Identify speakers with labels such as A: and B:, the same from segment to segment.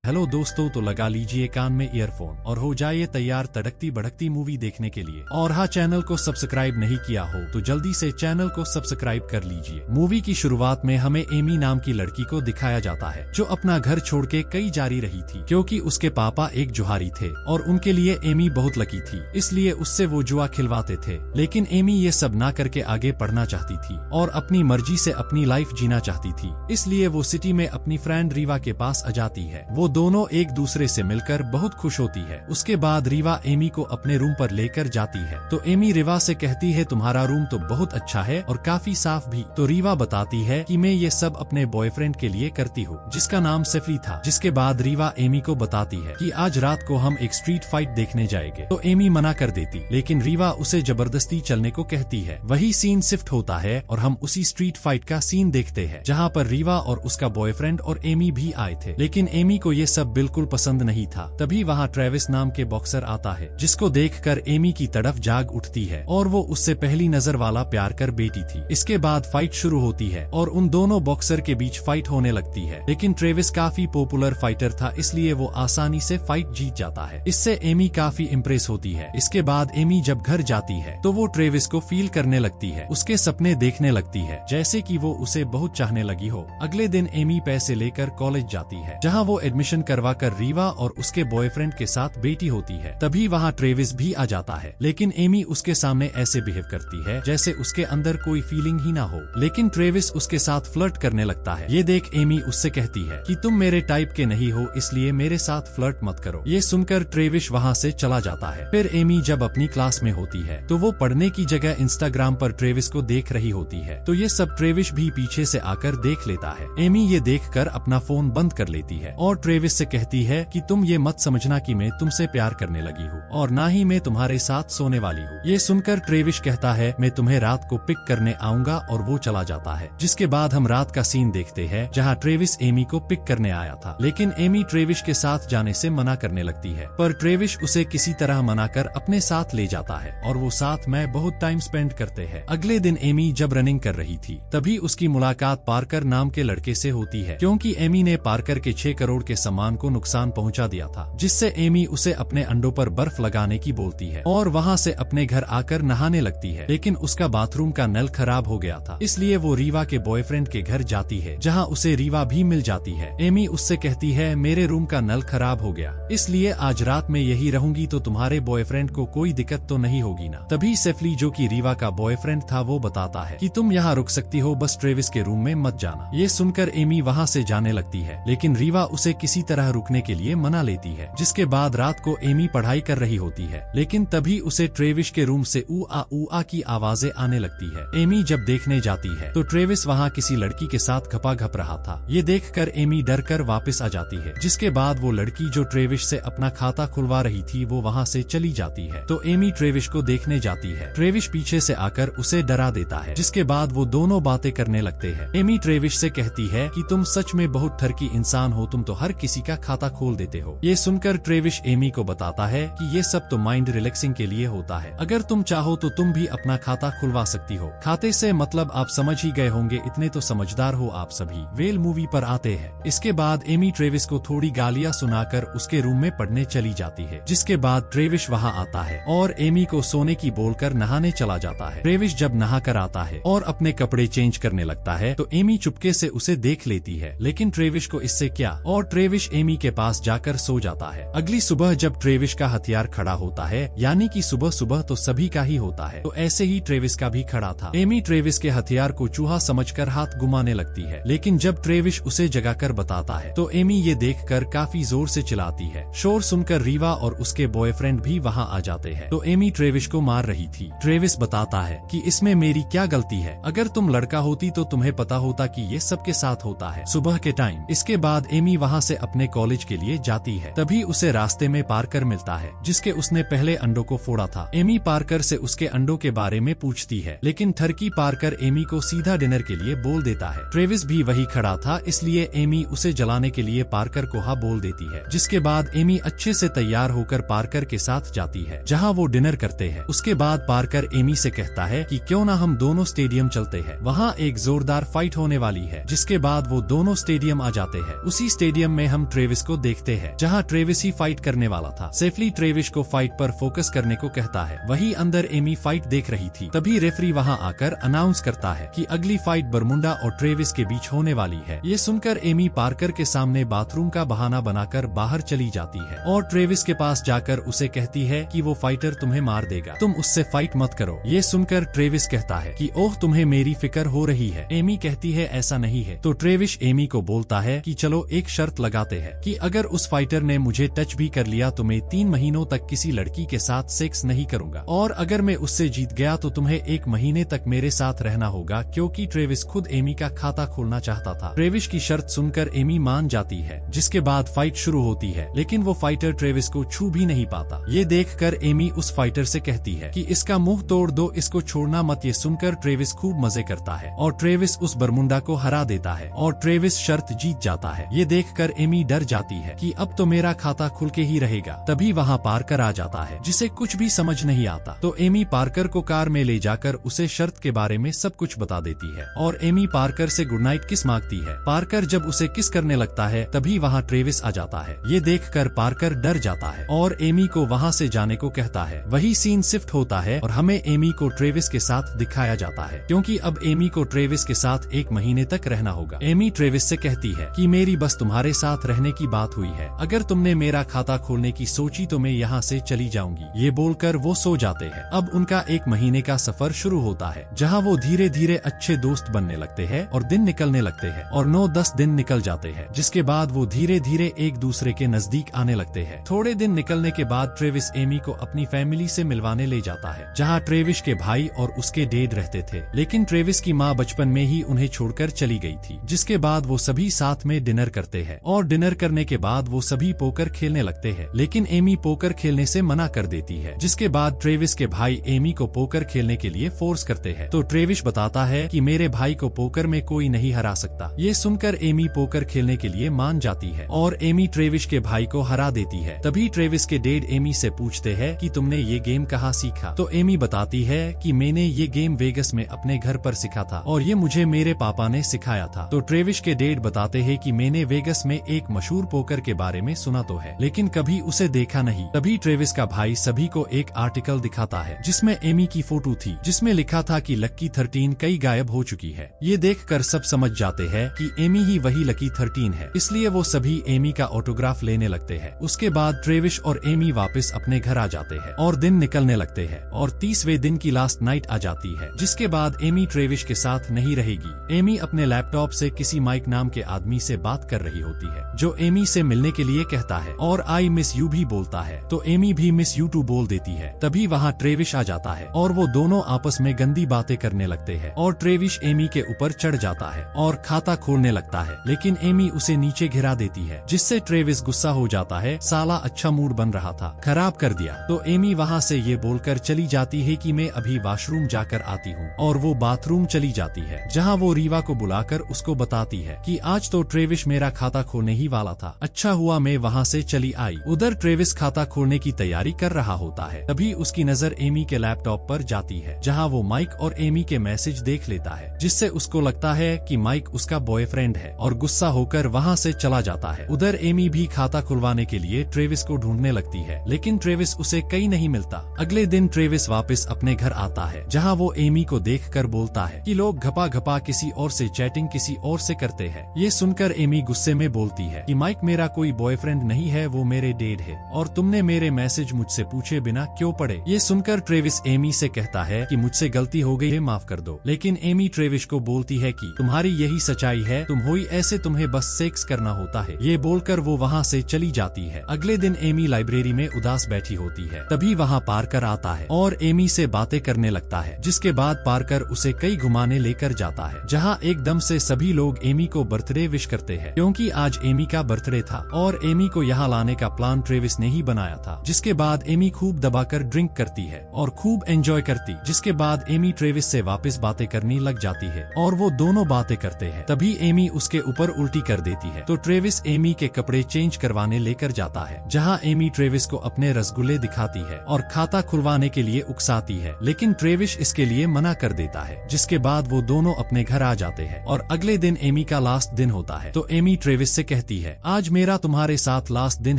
A: Hello दोस्तों, तो लगा लीजिए कान में ईयरफोन और हो जाइए तैयार तड़कती भड़कती मूवी देखने के लिए। और हाँ, चैनल को सब्सक्राइब नहीं किया हो तो जल्दी से चैनल को सब्सक्राइब कर लीजिए। मूवी की शुरुआत में हमें एमी नाम की लड़की को दिखाया जाता है जो अपना घर छोड़ के कई जा रही थी क्योंकि उसके पापा एक जुहारी थे और उनके लिए एमी बहुत लकी थी, इसलिए उससे वो जुआ खिलवाते थे। लेकिन एमी ये सब ना करके आगे पढ़ना चाहती थी और अपनी मर्जी से अपनी लाइफ जीना चाहती थी, इसलिए वो सिटी में अपनी फ्रेंड रीवा के पास आ जाती है। वो दोनों एक दूसरे से मिलकर बहुत खुश होती है। उसके बाद रीवा एमी को अपने रूम पर लेकर जाती है तो एमी रीवा से कहती है तुम्हारा रूम तो बहुत अच्छा है और काफी साफ भी। तो रीवा बताती है कि मैं ये सब अपने बॉयफ्रेंड के लिए करती हूँ जिसका नाम सेफरी था। जिसके बाद रीवा एमी को बताती है कि आज रात को हम एक स्ट्रीट फाइट देखने जाएंगे। तो एमी मना कर देती, लेकिन रीवा उसे जबरदस्ती चलने को कहती है। वही सीन शिफ्ट होता है और हम उसी स्ट्रीट फाइट का सीन देखते हैं जहाँ पर रीवा और उसका बॉयफ्रेंड और एमी भी आए थे। लेकिन एमी को ये सब बिल्कुल पसंद नहीं था। तभी वहाँ ट्रेविस नाम के बॉक्सर आता है जिसको देखकर एमी की तरफ जाग उठती है और वो उससे पहली नजर वाला प्यार कर बेटी थी। इसके बाद फाइट शुरू होती है और उन दोनों बॉक्सर के बीच फाइट होने लगती है। लेकिन ट्रेविस काफी पॉपुलर फाइटर था, इसलिए वो आसानी से फाइट जीत जाता है। इससे एमी काफी इम्प्रेस होती है। इसके बाद एमी जब घर जाती है तो वो ट्रेविस को फील करने लगती है, उसके सपने देखने लगती है जैसे कि वो उसे बहुत चाहने लगी हो। अगले दिन एमी पैसे लेकर कॉलेज जाती है जहाँ वो एडमिशन करवा कर रीवा और उसके बॉयफ्रेंड के साथ बेटी होती है। तभी वहाँ ट्रेविस भी आ जाता है, लेकिन एमी उसके सामने ऐसे बिहेव करती है जैसे उसके अंदर कोई फीलिंग ही ना हो। लेकिन ट्रेविस उसके साथ फ्लर्ट करने लगता है। ये देख एमी उससे कहती है कि तुम मेरे टाइप के नहीं हो, इसलिए मेरे साथ फ्लर्ट मत करो। ये सुनकर ट्रेविस वहाँ से चला जाता है। फिर एमी जब अपनी क्लास में होती है तो वो पढ़ने की जगह इंस्टाग्राम पर ट्रेविस को देख रही होती है। तो ये सब ट्रेविस भी पीछे से आकर देख लेता है। एमी ये देखकर अपना फोन बंद कर लेती है और ट्रेविस से कहती है कि तुम ये मत समझना कि मैं तुमसे प्यार करने लगी हूँ और ना ही मैं तुम्हारे साथ सोने वाली हूँ। ये सुनकर ट्रेविस कहता है मैं तुम्हें रात को पिक करने आऊंगा और वो चला जाता है। जिसके बाद हम रात का सीन देखते हैं जहाँ ट्रेविस एमी को पिक करने आया था, लेकिन एमी ट्रेविस के साथ जाने से मना करने लगती है। पर ट्रेविस उसे किसी तरह मना कर अपने साथ ले जाता है और वो साथ में बहुत टाइम स्पेंड करते हैं। अगले दिन एमी जब रनिंग कर रही थी तभी उसकी मुलाकात पार्कर नाम के लड़के से होती है क्योंकि एमी ने पार्कर के 6 करोड़ के सामान को नुकसान पहुंचा दिया था, जिससे एमी उसे अपने अंडों पर बर्फ लगाने की बोलती है और वहां से अपने घर आकर नहाने लगती है। लेकिन उसका बाथरूम का नल खराब हो गया था, इसलिए वो रीवा के बॉयफ्रेंड के घर जाती है जहां उसे रीवा भी मिल जाती है। एमी उससे कहती है मेरे रूम का नल खराब हो गया, इसलिए आज रात में यही रहूंगी तो तुम्हारे बॉयफ्रेंड को कोई दिक्कत तो नहीं होगी ना। तभी सेफली जो कि रीवा का बॉयफ्रेंड था वो बताता है कि तुम यहाँ रुक सकती हो, बस ट्रेविस के रूम में मत जाना। ये सुनकर एमी वहाँ से जाने लगती है, लेकिन रीवा उसे किसी तरह रुकने के लिए मना लेती है। जिसके बाद रात को एमी पढ़ाई कर रही होती है, लेकिन तभी उसे ट्रेविस के रूम से ऊ आ की आवाजें आने लगती है। एमी जब देखने जाती है तो ट्रेविस वहाँ किसी लड़की के साथ घपा-घप रहा था। ये देखकर एमी डर कर वापस आ जाती है। जिसके बाद वो लड़की जो ट्रेविस से अपना खाता खुलवा रही थी वो वहाँ से चली जाती है। तो एमी ट्रेविस को देखने जाती है। ट्रेविस पीछे से आकर उसे डरा देता है। जिसके बाद वो दोनों बातें करने लगते हैं। एमी ट्रेविस से कहती है कि तुम सच में बहुत ठरकी इंसान हो, तुम तो हर किसी का खाता खोल देते हो। ये सुनकर ट्रेविस एमी को बताता है कि ये सब तो माइंड रिलैक्सिंग के लिए होता है, अगर तुम चाहो तो तुम भी अपना खाता खुलवा सकती हो। खाते से मतलब आप समझ ही गए होंगे, इतने तो समझदार हो आप सभी। वेल मूवी पर आते हैं। इसके बाद एमी ट्रेविस को थोड़ी गालियां सुनाकर उसके रूम में पढ़ने चली जाती है। जिसके बाद ट्रेविस वहाँ आता है और एमी को सोने की बोलकर नहाने चला जाता है। ट्रेविस जब नहा कर आता है और अपने कपड़े चेंज करने लगता है तो एमी चुपके से उसे देख लेती है, लेकिन ट्रेविस को इससे क्या, और ट्रेविस एमी के पास जाकर सो जाता है। अगली सुबह जब ट्रेविस का हथियार खड़ा होता है, यानी कि सुबह सुबह तो सभी का ही होता है, तो ऐसे ही ट्रेविस का भी खड़ा था। एमी ट्रेविस के हथियार को चूहा समझकर हाथ घुमाने लगती है, लेकिन जब ट्रेविस उसे जगाकर बताता है तो एमी ये देखकर काफी जोर से चिल्लाती है। शोर सुनकर रीवा और उसके बॉयफ्रेंड भी वहाँ आ जाते हैं। तो एमी ट्रेविस को मार रही थी। ट्रेविस बताता है कि इसमें मेरी क्या गलती है, अगर तुम लड़का होती तो तुम्हें पता होता कि ये सबके साथ होता है सुबह के टाइम। इसके बाद एमी वहाँ से अपने कॉलेज के लिए जाती है। तभी उसे रास्ते में पार्कर मिलता है जिसके उसने पहले अंडों को फोड़ा था। एमी पार्कर से उसके अंडों के बारे में पूछती है, लेकिन ठरकी पार्कर एमी को सीधा डिनर के लिए बोल देता है। ट्रेविस भी वही खड़ा था, इसलिए एमी उसे जलाने के लिए पार्कर को हाँ बोल देती है। जिसके बाद एमी अच्छे से तैयार होकर पार्कर के साथ जाती है जहाँ वो डिनर करते हैं। उसके बाद पार्कर एमी से कहता है कि क्यों ना हम दोनों स्टेडियम चलते हैं, वहाँ एक जोरदार फाइट होने वाली है। जिसके बाद वो दोनों स्टेडियम आ जाते हैं। उसी स्टेडियम में हम ट्रेविस को देखते हैं, जहाँ ट्रेविस ही फाइट करने वाला था। सेफली ट्रेविस को फाइट पर फोकस करने को कहता है। वहीं अंदर एमी फाइट देख रही थी। तभी रेफरी वहाँ आकर अनाउंस करता है कि अगली फाइट बरमुंडा और ट्रेविस के बीच होने वाली है। ये सुनकर एमी पार्कर के सामने बाथरूम का बहाना बनाकर बाहर चली जाती है और ट्रेविस के पास जाकर उसे कहती है कि वो फाइटर तुम्हें मार देगा, तुम उससे फाइट मत करो। ये सुनकर ट्रेविस कहता है कि ओह तुम्हें मेरी फिक्र हो रही है। एमी कहती है ऐसा नहीं है। तो ट्रेविस एमी को बोलता है कि चलो एक शर्त लगाते हैं कि अगर उस फाइटर ने मुझे टच भी कर लिया तो मैं 3 महीनों तक किसी लड़की के साथ सेक्स नहीं करूंगा, और अगर मैं उससे जीत गया तो तुम्हें 1 महीने तक मेरे साथ रहना होगा, क्योंकि ट्रेविस खुद एमी का खाता खोलना चाहता था। ट्रेविस की शर्त सुनकर एमी मान जाती है, जिसके बाद फाइट शुरू होती है, लेकिन वो फाइटर ट्रेविस को छू भी नहीं पाता। ये देखकर एमी उस फाइटर से कहती है कि इसका मुंह तोड़ दो, इसको छोड़ना मत। ये सुनकर ट्रेविस खूब मजे करता है और ट्रेविस उस बरमुंडा को हरा देता है और ट्रेविस शर्त जीत जाता है। ये देखकर एमी डर जाती है कि अब तो मेरा खाता खुल के ही रहेगा। तभी वहाँ पार्कर आ जाता है, जिसे कुछ भी समझ नहीं आता। तो एमी पार्कर को कार में ले जाकर उसे शर्त के बारे में सब कुछ बता देती है और एमी पार्कर से गुड नाइट किस मांगती है। पार्कर जब उसे किस करने लगता है तभी वहाँ ट्रेविस आ जाता है। ये देखकर पार्कर डर जाता है और एमी को वहाँ से जाने को कहता है। वही सीन शिफ्ट होता है और हमें एमी को ट्रेविस के साथ दिखाया जाता है, क्योंकि अब एमी को ट्रेविस के साथ 1 महीने तक रहना होगा। एमी ट्रेविस से कहती है कि मेरी बस तुम्हारे साथ रहने की बात हुई है, अगर तुमने मेरा खाता खोलने की सोची तो मैं यहाँ से चली जाऊंगी। ये बोलकर वो सो जाते हैं। अब उनका 1 महीने का सफर शुरू होता है, जहाँ वो धीरे धीरे अच्छे दोस्त बनने लगते हैं और दिन निकलने लगते हैं और 9-10 दिन निकल जाते हैं, जिसके बाद वो धीरे धीरे एक दूसरे के नजदीक आने लगते हैं। थोड़े दिन निकलने के बाद ट्रेविस एमी को अपनी फैमिली से मिलवाने ले जाता है, जहाँ ट्रेविस के भाई और उसके डैड रहते थे, लेकिन ट्रेविस की माँ बचपन में ही उन्हें छोड़कर चली गई थी। जिसके बाद वो सभी साथ में डिनर करते हैं और डिनर करने के बाद वो सभी पोकर खेलने लगते हैं, लेकिन एमी पोकर खेलने से मना कर देती है। जिसके बाद ट्रेविस के भाई एमी को पोकर खेलने के लिए फोर्स करते हैं। तो ट्रेविस बताता है कि मेरे भाई को पोकर में कोई नहीं हरा सकता। ये सुनकर एमी पोकर खेलने के लिए मान जाती है और एमी ट्रेविस के भाई को हरा देती है। तभी ट्रेविस के डैड एमी से पूछते हैं कि तुमने ये गेम कहाँ सीखा। तो एमी बताती है कि मैंने ये गेम वेगस में अपने घर पर सीखा था और ये मुझे मेरे पापा ने सिखाया था। तो ट्रेविस के डैड बताते हैं कि मैंने वेगस में एक मशहूर पोकर के बारे में सुना तो है, लेकिन कभी उसे देखा नहीं। तभी ट्रेविस का भाई सभी को एक आर्टिकल दिखाता है, जिसमें एमी की फोटो थी, जिसमें लिखा था कि लकी 13 कई गायब हो चुकी है। ये देखकर सब समझ जाते हैं कि एमी ही वही लकी 13 है, इसलिए वो सभी एमी का ऑटोग्राफ लेने लगते हैं। उसके बाद ट्रेविस और एमी वापस अपने घर आ जाते हैं और दिन निकलने लगते हैं और 30वें दिन की लास्ट नाइट आ जाती है, जिसके बाद एमी ट्रेविस के साथ नहीं रहेगी। एमी अपने लैपटॉप से किसी माइक नाम के आदमी से बात कर रही होती है, जो एमी से मिलने के लिए कहता है और आई मिस यू भी बोलता है। तो एमी भी मिस यू टू बोल देती है। तभी वहाँ ट्रेविस आ जाता है और वो दोनों आपस में गंदी बातें करने लगते हैं और ट्रेविस एमी के ऊपर चढ़ जाता है और खाता खोलने लगता है, लेकिन एमी उसे नीचे गिरा देती है, जिससे ट्रेविस गुस्सा हो जाता है। साला अच्छा मूड बन रहा था, खराब कर दिया। तो एमी वहाँ से ये बोलकर चली जाती है कि मैं अभी वॉशरूम जाकर आती हूँ, और वो बाथरूम चली जाती है, जहाँ वो रीवा को बुलाकर उसको बताती है कि आज तो ट्रेविस मेरा खाता खोलने ही वाला था, अच्छा हुआ मैं वहाँ से चली आई। उधर ट्रेविस खाता खोलने की तैयारी कर रहा होता है। तभी उसकी नजर एमी के लैपटॉप पर जाती है, जहाँ वो माइक और एमी के मैसेज देख लेता है, जिससे उसको लगता है कि माइक उसका बॉयफ्रेंड है और गुस्सा होकर वहाँ से चला जाता है। उधर एमी भी खाता खुलवाने के लिए ट्रेविस को ढूंढने लगती है, लेकिन ट्रेविस उसे कहीं नहीं मिलता। अगले दिन ट्रेविस वापस अपने घर आता है, जहाँ वो एमी को देखकर बोलता है कि लोग घपा घपा किसी और से चैटिंग किसी और से करते हैं। ये सुनकर एमी गुस्से में बोलती है कि माइक मेरा कोई बॉयफ्रेंड नहीं है, वो मेरे डैड है और तुमने मेरे मैसेज मुझसे पूछे बिना क्यों पढ़े। ये सुनकर ट्रेविस एमी से कहता है कि मुझसे गलती हो गई है, माफ कर दो। लेकिन एमी ट्रेविस को बोलती है कि तुम्हारी यही सच्चाई है, तुम हुई ऐसे, तुम्हें बस सेक्स करना होता है। ये बोलकर वो वहाँ से चली जाती है। अगले दिन एमी लाइब्रेरी में उदास बैठी होती है। तभी वहाँ पार्कर आता है और एमी से बातें करने लगता है, जिसके बाद पार्कर उसे कई घुमाने लेकर जाता है, जहाँ एकदम से सभी लोग एमी को बर्थडे विश करते हैं, क्योंकि आज एमी का बर्थडे था और एमी को यहाँ लाने का प्लान ट्रेविस ने ही बनाया था। जिसके बाद एमी खूब दबाकर ड्रिंक करती है और खूब एंजॉय करती। जिसके बाद एमी ट्रेविस से वापस बातें करनी लग जाती है और वो दोनों बातें करते हैं। तभी एमी उसके ऊपर उल्टी कर देती है। तो ट्रेविस एमी के कपड़े चेंज करवाने लेकर जाता है, जहाँ एमी ट्रेविस को अपने रसगुल्ले दिखाती है और खाता खुलवाने के लिए उकसाती है, लेकिन ट्रेविस इसके लिए मना कर देता है। जिसके बाद वो दोनों अपने घर आ जाते हैं और अगले दिन एमी का लास्ट दिन होता है। तो एमी ट्रेविस से कहती कहती है, आज मेरा तुम्हारे साथ लास्ट दिन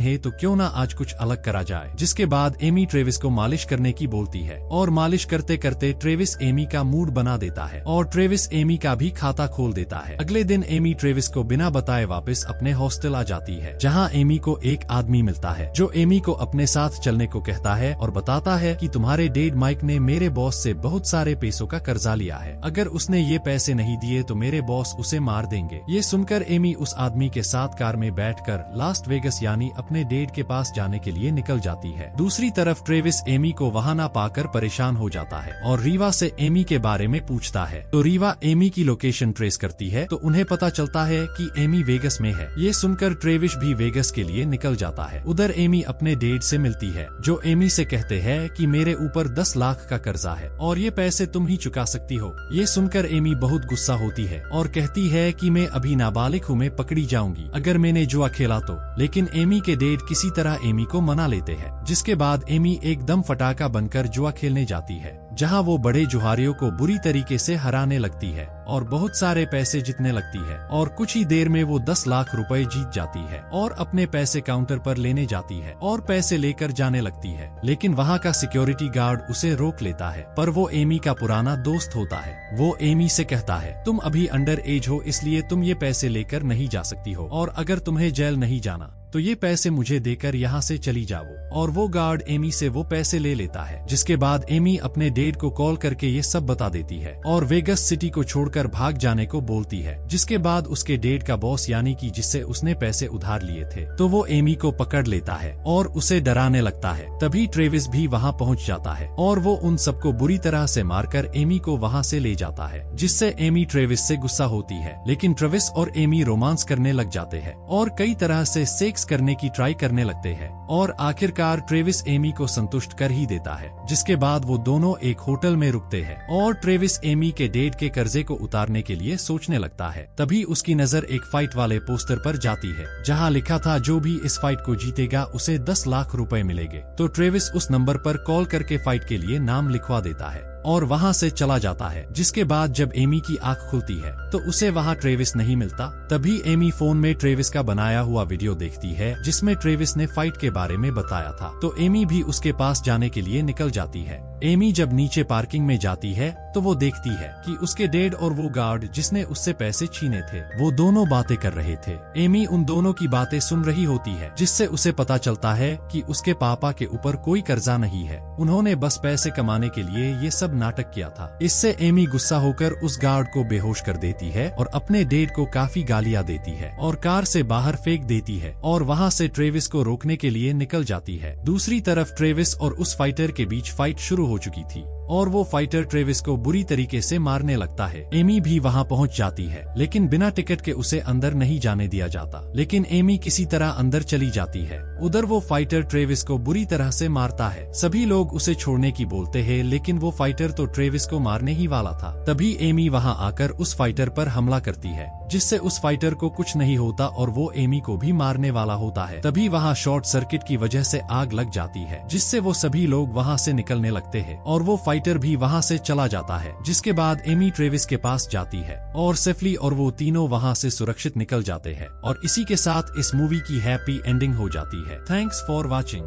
A: है तो क्यों ना आज कुछ अलग करा जाए। जिसके बाद एमी ट्रेविस को मालिश करने की बोलती है और मालिश करते करते ट्रेविस एमी का मूड बना देता है और ट्रेविस एमी का भी खाता खोल देता है। अगले दिन एमी ट्रेविस को बिना बताए वापस अपने हॉस्टल आ जाती है, जहाँ एमी को एक आदमी मिलता है जो एमी को अपने साथ चलने को कहता है और बताता है कि तुम्हारे डैड माइक ने मेरे बॉस से बहुत सारे पैसों का कर्जा लिया है, अगर उसने ये पैसे नहीं दिए तो मेरे बॉस उसे मार देंगे। ये सुनकर एमी उस आदमी के साथ कार में बैठकर लास वेगस यानी अपने डैड के पास जाने के लिए निकल जाती है। दूसरी तरफ ट्रेविस एमी को वहां ना पाकर परेशान हो जाता है और रीवा से एमी के बारे में पूछता है, तो रीवा एमी की लोकेशन ट्रेस करती है तो उन्हें पता चलता है कि एमी वेगस में है। ये सुनकर ट्रेविस भी वेगस के लिए निकल जाता है। उधर एमी अपने डैड से मिलती है जो एमी से कहते हैं कि मेरे ऊपर 10 लाख का कर्जा है और ये पैसे तुम ही चुका सकती हो। ये सुनकर एमी बहुत गुस्सा होती है और कहती है कि मैं अभी नाबालिग हूँ, मैं पकड़ी जाऊंगी अगर मैंने जुआ खेला तो। लेकिन एमी के डैड किसी तरह एमी को मना लेते हैं। जिसके बाद एमी एकदम फटाका बनकर जुआ खेलने जाती है, जहां वो बड़े जुहारियों को बुरी तरीके से हराने लगती है और बहुत सारे पैसे जीतने लगती है और कुछ ही देर में वो 10 लाख रुपए जीत जाती है और अपने पैसे काउंटर पर लेने जाती है और पैसे लेकर जाने लगती है। लेकिन वहां का सिक्योरिटी गार्ड उसे रोक लेता है, पर वो एमी का पुराना दोस्त होता है। वो एमी से कहता है, तुम अभी अंडर एज हो इसलिए तुम ये पैसे लेकर नहीं जा सकती हो और अगर तुम्हें जेल नहीं जाना तो ये पैसे मुझे देकर यहाँ से चली जाओ। और वो गार्ड एमी से वो पैसे ले लेता है। जिसके बाद एमी अपने डैड को कॉल करके ये सब बता देती है और वेगस सिटी को छोड़कर भाग जाने को बोलती है। जिसके बाद उसके डैड का बॉस यानी कि जिससे उसने पैसे उधार लिए थे तो वो एमी को पकड़ लेता है और उसे डराने लगता है। तभी ट्रेविस भी वहाँ पहुँच जाता है और वो उन सबको बुरी तरह से मारकर एमी को वहाँ से ले जाता है, जिससे एमी ट्रेविस से गुस्सा होती है। लेकिन ट्रेविस और एमी रोमांस करने लग जाते हैं और कई तरह से सेक्स करने की ट्राई करने लगते हैं और आखिरकार ट्रेविस एमी को संतुष्ट कर ही देता है। जिसके बाद वो दोनों एक होटल में रुकते हैं और ट्रेविस एमी के डैड के कर्जे को उतारने के लिए सोचने लगता है। तभी उसकी नजर एक फाइट वाले पोस्टर पर जाती है जहां लिखा था जो भी इस फाइट को जीतेगा उसे 10 लाख रुपए मिलेंगे। तो ट्रेविस उस नंबर पर कॉल करके फाइट के लिए नाम लिखवा देता है और वहां से चला जाता है। जिसके बाद जब एमी की आंख खुलती है तो उसे वहां ट्रेविस नहीं मिलता। तभी एमी फोन में ट्रेविस का बनाया हुआ वीडियो देखती है जिसमें ट्रेविस ने फाइट के बारे में बताया था। तो एमी भी उसके पास जाने के लिए निकल जाती है। एमी जब नीचे पार्किंग में जाती है तो वो देखती है कि उसके डैड और वो गार्ड जिसने उससे पैसे छीने थे वो दोनों बातें कर रहे थे। एमी उन दोनों की बातें सुन रही होती है, जिससे उसे पता चलता है कि उसके पापा के ऊपर कोई कर्जा नहीं है, उन्होंने बस पैसे कमाने के लिए ये सब नाटक किया था। इससे एमी गुस्सा होकर उस गार्ड को बेहोश कर देती है और अपने डैड को काफी गालियां देती है और कार से बाहर फेंक देती है और वहां से ट्रेविस को रोकने के लिए निकल जाती है। दूसरी तरफ ट्रेविस और उस फाइटर के बीच फाइट शुरू हो चुकी थी और वो फाइटर ट्रेविस को बुरी तरीके से मारने लगता है। एमी भी वहां पहुंच जाती है, लेकिन बिना टिकट के उसे अंदर नहीं जाने दिया जाता। लेकिन एमी किसी तरह अंदर चली जाती है। उधर वो फाइटर ट्रेविस को बुरी तरह से मारता है। सभी लोग उसे छोड़ने की बोलते हैं, लेकिन वो फाइटर तो ट्रेविस को मारने ही वाला था। तभी एमी वहां आकर उस फाइटर पर हमला करती है, जिससे उस फाइटर को कुछ नहीं होता और वो एमी को भी मारने वाला होता है। तभी वहां शॉर्ट सर्किट की वजह से आग लग जाती है, जिससे वो सभी लोग वहां से निकलने लगते हैं और वो फाइटर भी वहां से चला जाता है। जिसके बाद एमी ट्रेविस के पास जाती है और सेफली और वो तीनों वहां से सुरक्षित निकल जाते हैं और इसी के साथ इस मूवी की हैप्पी एंडिंग हो जाती है। Thanks for watching.